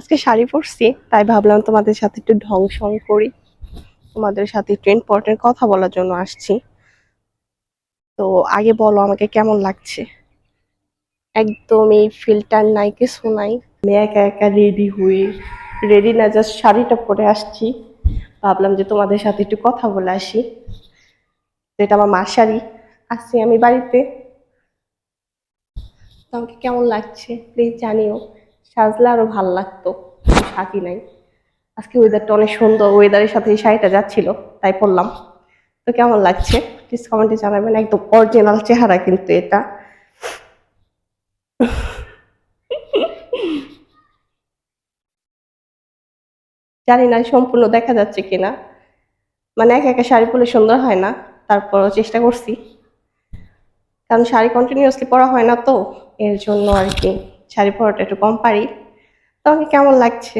আজকে শাড়ি পরছি, তাই ভাবলাম তোমাদের সাথে একটু ঢং সং করি। তোমাদের সাথে একটু ইম্পর্টেন্ট কথা বলার জন্য আসছি। তো আগে বলো আমাকে কেমন লাগছে? একদমই ফিল্টার নাই, কিছু নাই। আমি একা একা রেডি হয়ে, রেডি না জাস্ট শাড়িটা পরে আসছি। ভাবলাম যে তোমাদের সাথে একটু কথা বলে আসি। এটা আমার মার শাড়ি। আসছি আমি বাড়িতে। তো আমাকে কেমন লাগছে প্লিজ জানিও। সাজলে আরো ভাল লাগতো, সাজি নাই। আজকে ওয়েদারটা অনেক সুন্দর, ওয়েদারের সাথে এই শাড়িটা যাচ্ছিল, তাই পরলাম। তো কেমন লাগছে প্লিজ কমেন্টে জানাবেন। একদম অরিজিনাল চেহারা কিন্তু এটা। জানি না সম্পূর্ণ দেখা যাচ্ছে কিনা, মানে একা একা শাড়ি পরলে সুন্দর হয় না। তারপরও চেষ্টা করছি, কারণ শাড়ি কন্টিনিউয়াসলি পরা হয় না, তো এর জন্য আর কি শাড়ি পরাটা একটু কম পারি। তো আমাকে কেমন লাগছে